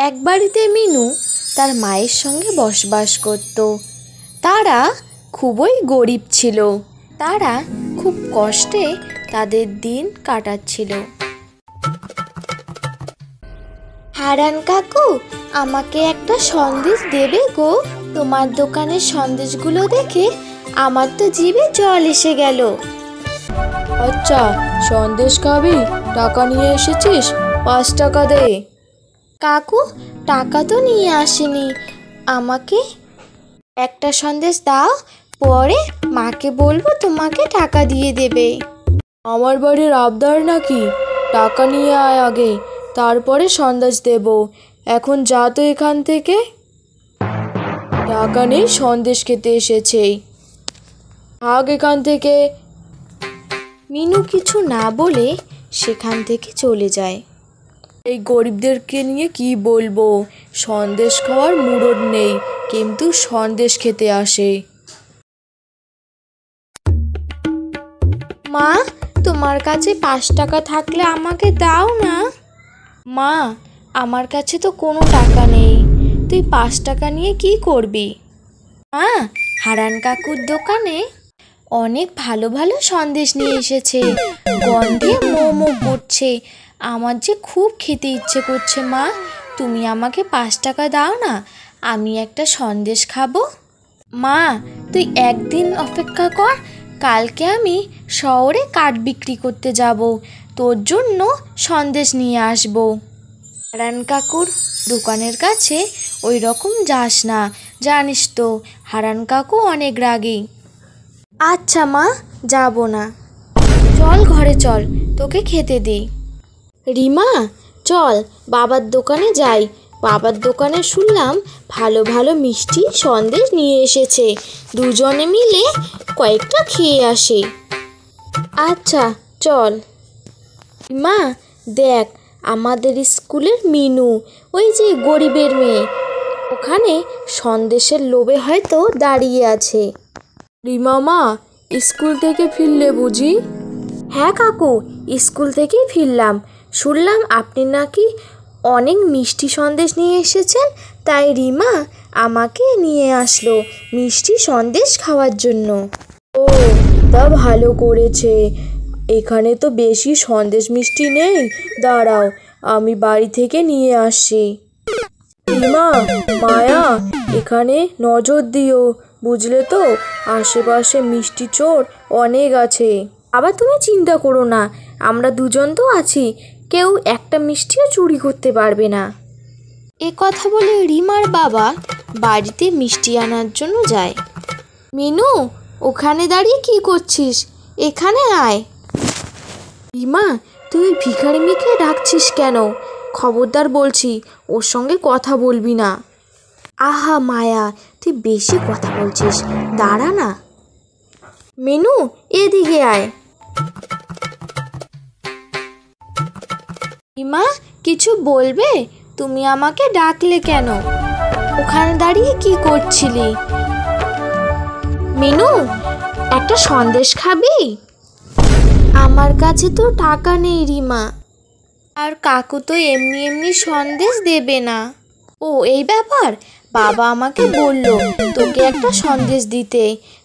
এক বাড়িতে মিনু তার মায়ের সঙ্গে বসবাস করত। তারা খুবই গরিব ছিল। তারা খুব কষ্টে তাদের দিন কাটাচ্ছিল। হারান কাকু, আমাকে একটা সন্দেশ দেবে গো? তোমার দোকানের সন্দেশগুলো দেখে আমার তো জিভে জল এসে গেল। আচ্ছা, সন্দেশ খাবি? টাকা নিয়ে এসেছিস? 5 টাকা দে। কাকু, টাকা তো নিয়ে আসেনি, আমাকে একটা সন্দেশ দাও, পরে মাকে বলবো তোমাকে টাকা দিয়ে দেবে। আমার বাড়ির আবদার নাকি? টাকা নিয়ে আয় আগে, তারপরে সন্দেশ দেব। এখন যা তো এখান থেকে। টাকা নেই, সন্দেশ খেতে এসেছে, ভাগ এখান থেকে। মিনু কিছু না বলে সেখান থেকে চলে যায়। এই গরিবদেরকে নিয়ে কি বলবো, সন্দেশ খাওয়ার মুরদ নেই, কিন্তু সন্দেশ খেতে আসে। মা, তোমার কাছে 5 টাকা থাকলে আমাকে দাও না। মা, আমার কাছে তো কোনো টাকা নেই, তুই 5 টাকা নিয়ে কি করবি? মা, হারান কাকুর দোকানে অনেক ভালো ভালো সন্দেশ নিয়ে এসেছে, গন্ধে মোমো করছে, আমার যে খুব খেতে ইচ্ছে করছে। মা, তুমি আমাকে 5 টাকা দাও না, আমি একটা সন্দেশ খাবো। মা, তুই একদিন অপেক্ষা কর, কালকে আমি শহরে কাঠ বিক্রি করতে যাব, তোর জন্য সন্দেশ নিয়ে আসবো। হারান কাকুর দোকানের কাছে ওই রকম যাস না, জানিস তো হারান কাকু অনেক রাগী। আচ্ছা মা, যাব না, চল ঘরে চল, তোকে খেতে দিই। রিমা, চল বাবার দোকানে যাই। বাবার দোকানে শুনলাম ভালো ভালো মিষ্টি সন্দেশ নিয়ে এসেছে, দুজনে মিলে কয়েকটা খেয়ে আসি। আচ্ছা চল। রিমা, দেখ আমাদের স্কুলের মিনু, ওই যে গরিবের মেয়ে, ওখানে সন্দেশের লোভে হয়তো দাঁড়িয়ে আছে। রিমা মা, স্কুল থেকে ফিরলে বুঝি? হ্যাঁ কাকু, স্কুল থেকেই ফিরলাম। শুনলাম আপনি নাকি অনেক মিষ্টি সন্দেশ নিয়ে এসেছেন, তাই রিমা আমাকে নিয়ে আসলো মিষ্টি সন্দেশ খাওয়ার জন্য। ও, তা ভালো করেছে। এখানে তো বেশি সন্দেশ মিষ্টি নেই, দাঁড়াও আমি বাড়ি থেকে নিয়ে আসছি। রিমা, মায়া, এখানে নজর দিও, বুঝলে তো? আশেপাশে মিষ্টি চোর অনেক আছে। আবার তুমি চিন্তা করো না, আমরা দুজন তো আছি, কেউ একটা মিষ্টিও চুরি করতে পারবে না। এ কথা বলে রিমার বাবা বাড়িতে মিষ্টি আনার জন্য যায়। মিনু, ওখানে দাঁড়িয়ে কি করছিস? এখানে আয়। রিমা, তুই ভিখারি মেয়েকে ডাকছিস কেন? খবরদার বলছি, ওর সঙ্গে কথা বলবি না। আহা মায়া, তুই বেশি কথা বলছিস, দাঁড়া না। মিনু, এদিকে আয়। রিমা, কিছু বলবে? তুমি আমাকে ডাকলে কেন? ওখানে দাঁড়িয়ে কি করছিলি? মিনু, একটা সন্দেশ খাবি? আমার কাছে তো টাকা নেই রিমা, আর কাকু তো এমনি এমনি সন্দেশ দেবে না। ও, এই ব্যাপার? বাবা আমাকে বলল তোকে একটা সন্দেশ দিতে।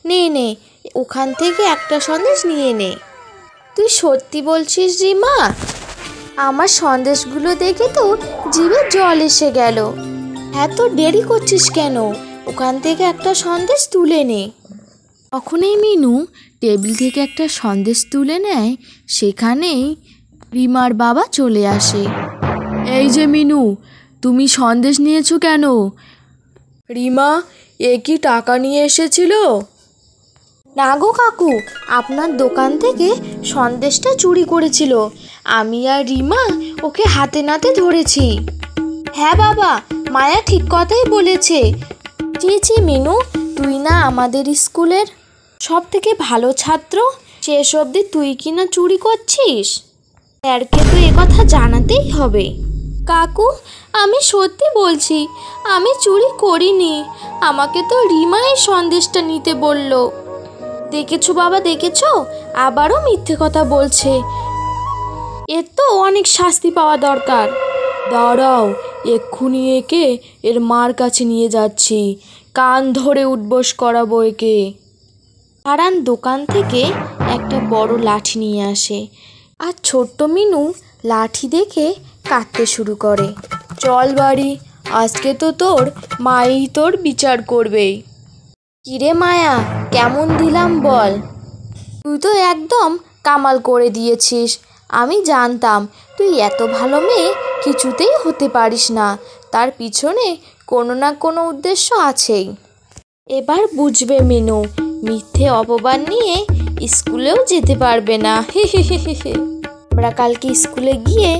নে নে, ওখান থেকে একটা সন্দেশ নিয়ে নে। তুই সত্যি বলছিস রিমা? আমার সন্দেশগুলো দেখে তো জিভে জল এসে গেল। এত দেরি করছিস কেন? ওখান থেকে একটা সন্দেশ তুলে নে। তখনই মিনু টেবিল থেকে একটা সন্দেশ তুলে নেয়, সেখানেই রিমার বাবা চলে আসে। এই যে মিনু, তুমি সন্দেশ নিয়েছো কেন? রিমা, এ কি টাকা নিয়ে এসেছিল? না গো কাকু, আপনার দোকান থেকে সন্দেশটা চুরি করেছিল, আমি আর রিমা ওকে হাতে নাতে ধরেছি। হ্যাঁ বাবা, মায়া ঠিক কথাই বলেছে। ছি মিনু, তুই না আমাদের স্কুলের সব থেকে ভালো ছাত্র, শেষ অবধি তুই কি না চুরি করছিস? স্যারকে তো এ কথা জানাতেই হবে। কাকু, আমি সত্যি বলছি, আমি চুরি করিনি, আমাকে তো রিমা এই সন্দেশটা নিতে বলল। দেখেছো বাবা, দেখেছো, আবারও মিথ্যে কথা বলছে। এর তো অনেক শাস্তি পাওয়া দরকার। দাঁড়াও, এক্ষুনি একে এর মার কাছে নিয়ে যাচ্ছি, কান ধরে উঠবোস করাবো একে। হারান দোকান থেকে একটা বড় লাঠি নিয়ে আসে, আর ছোট্ট মিনু লাঠি দেখে কাঁদতে শুরু করে। চল বাড়ি, আজকে তো তোর মাই তোর বিচার করবেই। কিরে মায়া, কেমন দিলাম বল? তুই তো একদম কামাল করে দিয়েছিস। আমি জানতাম তুই এত ভালো মেয়ে কিছুতেই হতে পারিস না, তার পিছনে কোনো না কোনো উদ্দেশ্য আছেই। এবার বুঝবে মিনু, মিথ্যে অপবাদ নিয়ে স্কুলেও যেতে পারবে না। আমরা কালকে স্কুলে গিয়ে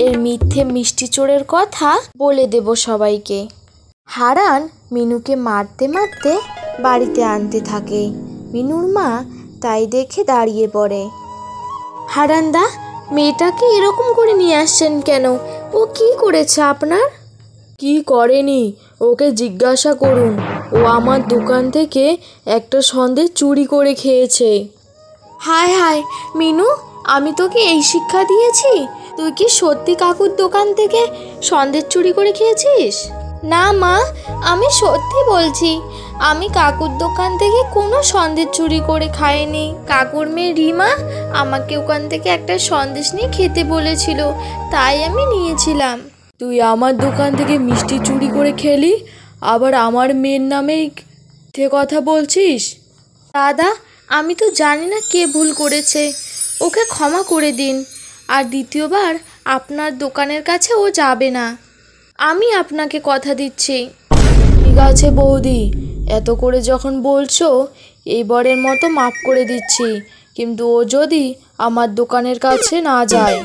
এর মিথ্যে মিষ্টি চোরের কথা বলে দেব সবাইকে। হারান মিনুকে মারতে মারতে বাড়িতে আনতে থাকে। মিনুর মা তাই দেখে দাঁড়িয়ে পড়ে। হারানদা, মেয়েটাকে এরকম করে নিয়ে আসছেন কেন? ও কি করেছে আপনার? কি করেনি ওকে জিজ্ঞাসা করুন। ও আমার দোকান থেকে একটা সন্দেশ চুরি করে খেয়েছে। হায় হায় মিনু, আমি তোকে এই শিক্ষা দিয়েছি? তুই কি সত্যি কাকুর দোকান থেকে সন্দেশ চুরি করে খেয়েছিস? না মা, আমি সত্যি বলছি, আমি কাকুর দোকান থেকে কোনো সন্দেশ চুরি করে খাইনি। কাকুর মেয়ে রিমা আমাকে ওখান থেকে একটা সন্দেশ নিয়ে খেতে বলেছিল, তাই আমি নিয়েছিলাম। তুই আমার দোকান থেকে মিষ্টি চুরি করে খেলি, আবার আমার মেয়ের নামে কথা বলছিস? দাদা, আমি তো জানি না কে ভুল করেছে, ওকে ক্ষমা করে দিন। আর দ্বিতীয়বার আপনার দোকানের কাছে ও যাবে না, আমি আপনাকে কথা দিচ্ছি। ঠিক আছে বৌদি, এত করে যখন বলছো এইবারের মতো মাফ করে দিচ্ছি, কিন্তু ও যদি আমার দোকানের কাছে না যায়।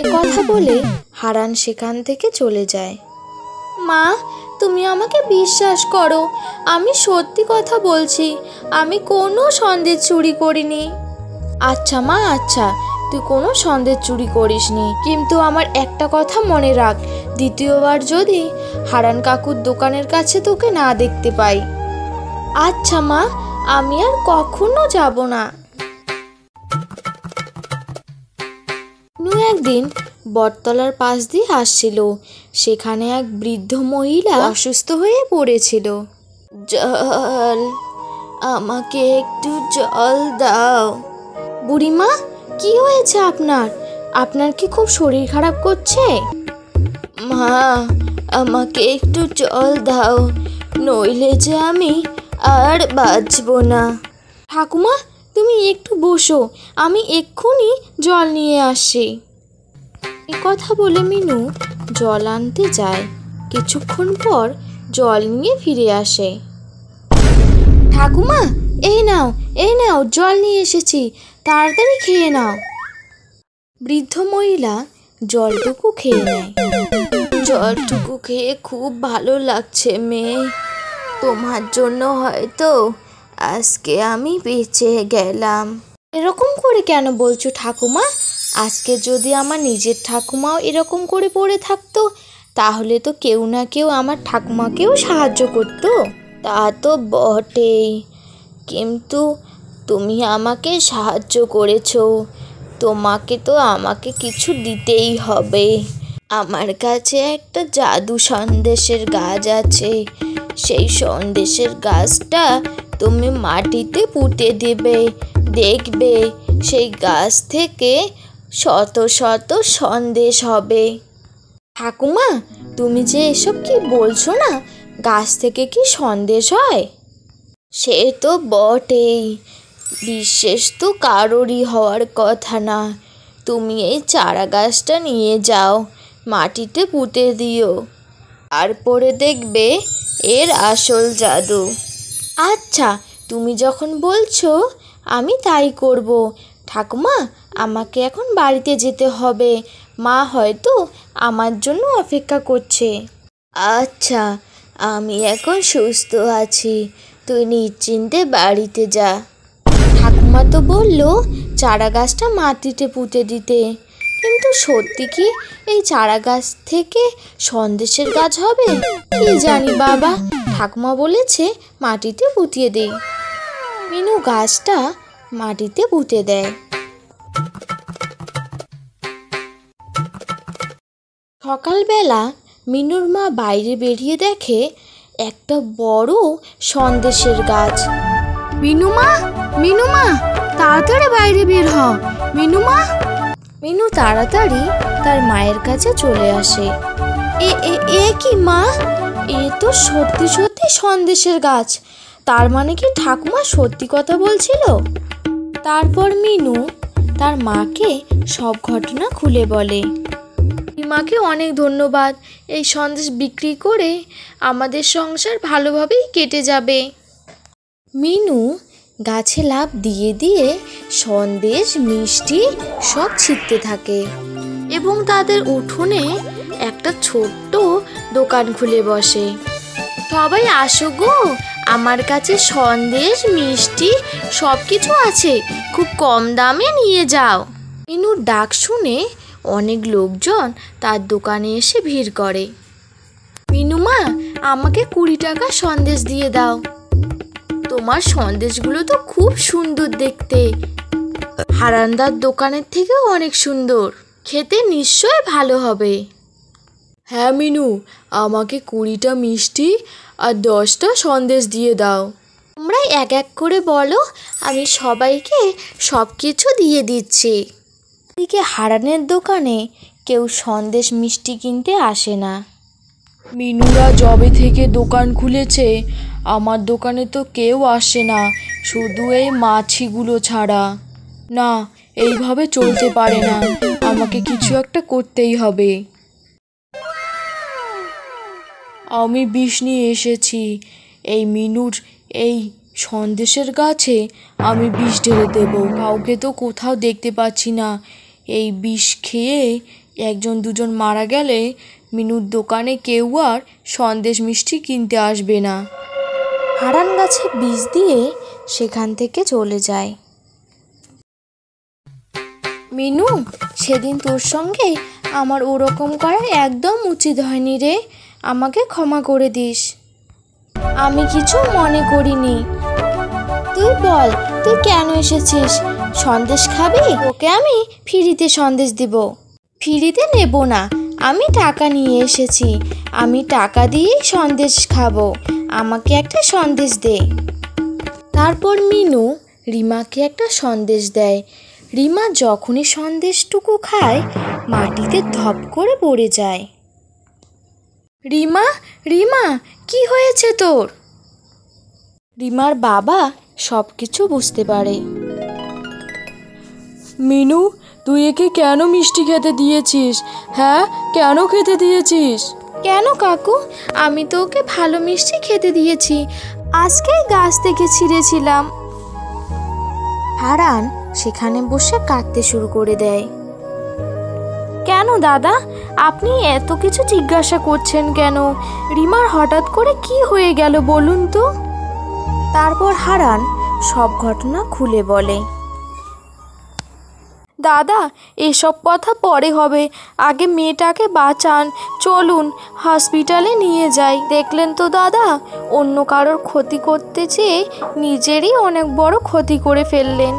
এ কথা বলে হারান সেখান থেকে চলে যায়। মা, তুমি আমাকে বিশ্বাস করো, আমি সত্যি কথা বলছি, আমি কোনো সন্দেশ চুরি করিনি। আচ্ছা মা, আচ্ছা, তুই কোনো সন্দেশ চুরি করিসনি, কিন্তু আমার একটা কথা মনে রাখ, দ্বিতীয়বার যদি হারান কাকুর দোকানের কাছে তোকে না দেখতে পাই। আচ্ছা মা, আমি আর কখনো যাব না। একদিন বটতলার পাশ দিয়ে আসছিল, সেখানে এক বৃদ্ধ মহিলা অসুস্থ হয়ে পড়েছিল। জল, আমাকে একটু জল দাও। বুড়িমা, কি হয়েছে আপনার? আপনার কি খুব শরীর খারাপ করছে? মা, আমাকে একটু জল দাও, নইলে যে আমি আর বাঁচব না। ঠাকুমা, তুমি একটু বসো, আমি এক্ষুনি জল নিয়ে আসছি। এ কথা বলে মিনু জল আনতে যায়। কিছুক্ষণ পর জল নিয়ে ফিরে আসে। ঠাকুমা, এই নাও, এই নাও, জল নিয়ে এসেছি, তাড়াতাড়ি খেয়ে নাও। বৃদ্ধ মহিলা জলটুকু খেয়ে নেয়। জলটুকু খেয়ে খুব ভালো লাগছে মেয়ে, তোমার জন্য হয়তো আজকে আমি বেঁচে গেলাম। এরকম করে কেন বলছো ঠাকুমা? আজকে যদি আমার নিজের ঠাকুমাও এরকম করে পড়ে থাকতো, তাহলে তো কেউ না কেউ আমার ঠাকুমাকেও সাহায্য করতো। তা তো বটেই, কিন্তু তুমি আমাকে সাহায্য করেছো, তোমাকে তো আমাকে কিছু দিতেই হবে। আমার কাছে একটা জাদু সন্দেশের গাছ আছে, সেই সন্দেশের গাছটা তুমি মাটিতে পুঁতে দেবে, দেখবে সেই গাছ থেকে শত শত সন্দেশ হবে। ঠাকুমা, তুমি যে এসব কি বলছো না, গাছ থেকে কি সন্দেশ হয়? সে তো বটেই, বিশ্বাস তো কারোরই হওয়ার কথা না। তুমি এই চারা গাছটা নিয়ে যাও, মাটিতে পুঁতে দিও, তারপরে দেখবে এর আসল জাদু। আচ্ছা, তুমি যখন বলছো আমি তাই করব। ঠাকুমা, আমাকে এখন বাড়িতে যেতে হবে, মা হয়তো আমার জন্য অপেক্ষা করছে। আচ্ছা, আমি এখন সুস্থ আছি, তুই নিশ্চিন্তে বাড়িতে যা। ঠাকুমা তো বললো চারা গাছটা মাটিতে পুঁতে দিতে, কিন্তু সত্যি কি এই চারা গাছ থেকে সন্দেশের গাছ হবে? কি জানি বাবা, ঠাকুমা বলেছে মাটিতে পুঁতিয়ে দেই। মিনু গাছটা মাটিতে পুঁতে দেয়। সকালবেলা মিনুর মা বাইরে বেরিয়ে দেখে একটা বড় সন্দেশের গাছ। মিনুমা, মিনুমা, তাড়াতাড়ি বাইরে বের হ। মিনুমা। মিনু তাড়াতাড়ি তার মায়ের কাছে চলে আসে। এ এ এ কি মা? এ তো সত্যি সত্যি সন্দেশের গাছ। তার মানে কি ঠাকুমা সত্যি কথা বলছিল? তারপর মিনু তার মাকে সব ঘটনা খুলে বলে। মাকে অনেক ধন্যবাদ, এই সন্দেশ বিক্রি করে আমাদের সংসার ভালোভাবেই কেটে যাবে। মিনু গাছে লাফ দিয়ে দিয়ে সন্দেশ মিষ্টি সব ছিটতে থাকে এবং তাদের উঠোনে একটা ছোট্ট দোকান খুলে বসে। সবাই আসো গো, আমার কাছে সন্দেশ মিষ্টি সব কিছু আছে, খুব কম দামে নিয়ে যাও। মিনুর ডাক শুনে অনেক লোকজন তার দোকানে এসে ভিড় করে। মিনুমা, আমাকে 20 টাকা সন্দেশ দিয়ে দাও। তোমার সন্দেশগুলো তো খুব সুন্দর দেখতে, হারানদার দোকানের থেকেও অনেক সুন্দর, খেতে নিশ্চয় ভালো হবে। হ্যাঁ মিনু, আমাকে 20টা মিষ্টি আর 10টা সন্দেশ দিয়ে দাও। তোমরা এক এক করে বলো, আমি সবাইকে সব কিছু দিয়ে দিচ্ছি। এদিকে হারানের দোকানে কেউ সন্দেশ মিষ্টি কিনতে আসে না। মিনুরা যবে থেকে দোকান খুলেছে আমার দোকানে তো কেউ আসে না, শুধু এই মাছিগুলো ছাড়া। না, এইভাবে চলতে পারে না, আমাকে কিছু একটা করতেই হবে। আমি বিষ নিয়ে এসেছি। এই মিনুর এই সন্দেশের গাছে আমি বিষ ঢেলে দেব। কাউকে তো কোথাও দেখতে পাচ্ছি না। এই বিষ খেয়ে 1-2জন মারা গেলে মিনুর দোকানে কেউ আর সন্দেশ মিষ্টি কিনতে আসবে না। হারান গাছে বিষ দিয়ে সেখান থেকে চলে যায়। মিনু, সেদিন তোর সঙ্গে আমার ওরকম করা একদম উচিত হয়নি রে, আমাকে ক্ষমা করে দিস। আমি কিছু মনে করিনি। তুই বল, তুই কেন এসেছিস? সন্দেশ খাবি? তোকে আমি ফ্রিতে সন্দেশ দিব। ফ্রিতে নেব না, আমি টাকা নিয়ে এসেছি, আমি টাকা দিয়েই সন্দেশ খাবো, আমাকে একটা সন্দেশ দে। তারপর মিনু রিমাকে একটা সন্দেশ দেয়। রিমা যখনই সন্দেশটুকু খায় মাটিতে ধপ করে পড়ে যায়। রিমা, রিমা, কি হয়েছে তোর? রিমার বাবা সব কিছু বুঝতে পারে। মিনু, তুই একে কেন মিষ্টি খেতে দিয়েছিস? হ্যাঁ, কেন খেতে দিয়েছিস? কেন কাকু, আমি তো ওকে ভালো মিষ্টি খেতে দিয়েছি, আজকেই গাছ থেকে ছিঁড়েছিলাম। হারান সেখানে বসে কাঁদতে শুরু করে দেয়। কেন দাদা, আপনি এত কিছু জিজ্ঞাসা করছেন কেন? রিমার হঠাৎ করে কি হয়ে গেল বলুন তো? তারপর হারান সব ঘটনা খুলে বলে। দাদা, এসব কথা পরে হবে, আগে মেয়েটাকে বাঁচান, চলুন হসপিটালে নিয়ে যাই। দেখলেন তো দাদা, অন্য কারোর ক্ষতি করতে চেয়ে নিজেরই অনেক বড় ক্ষতি করে ফেললেন।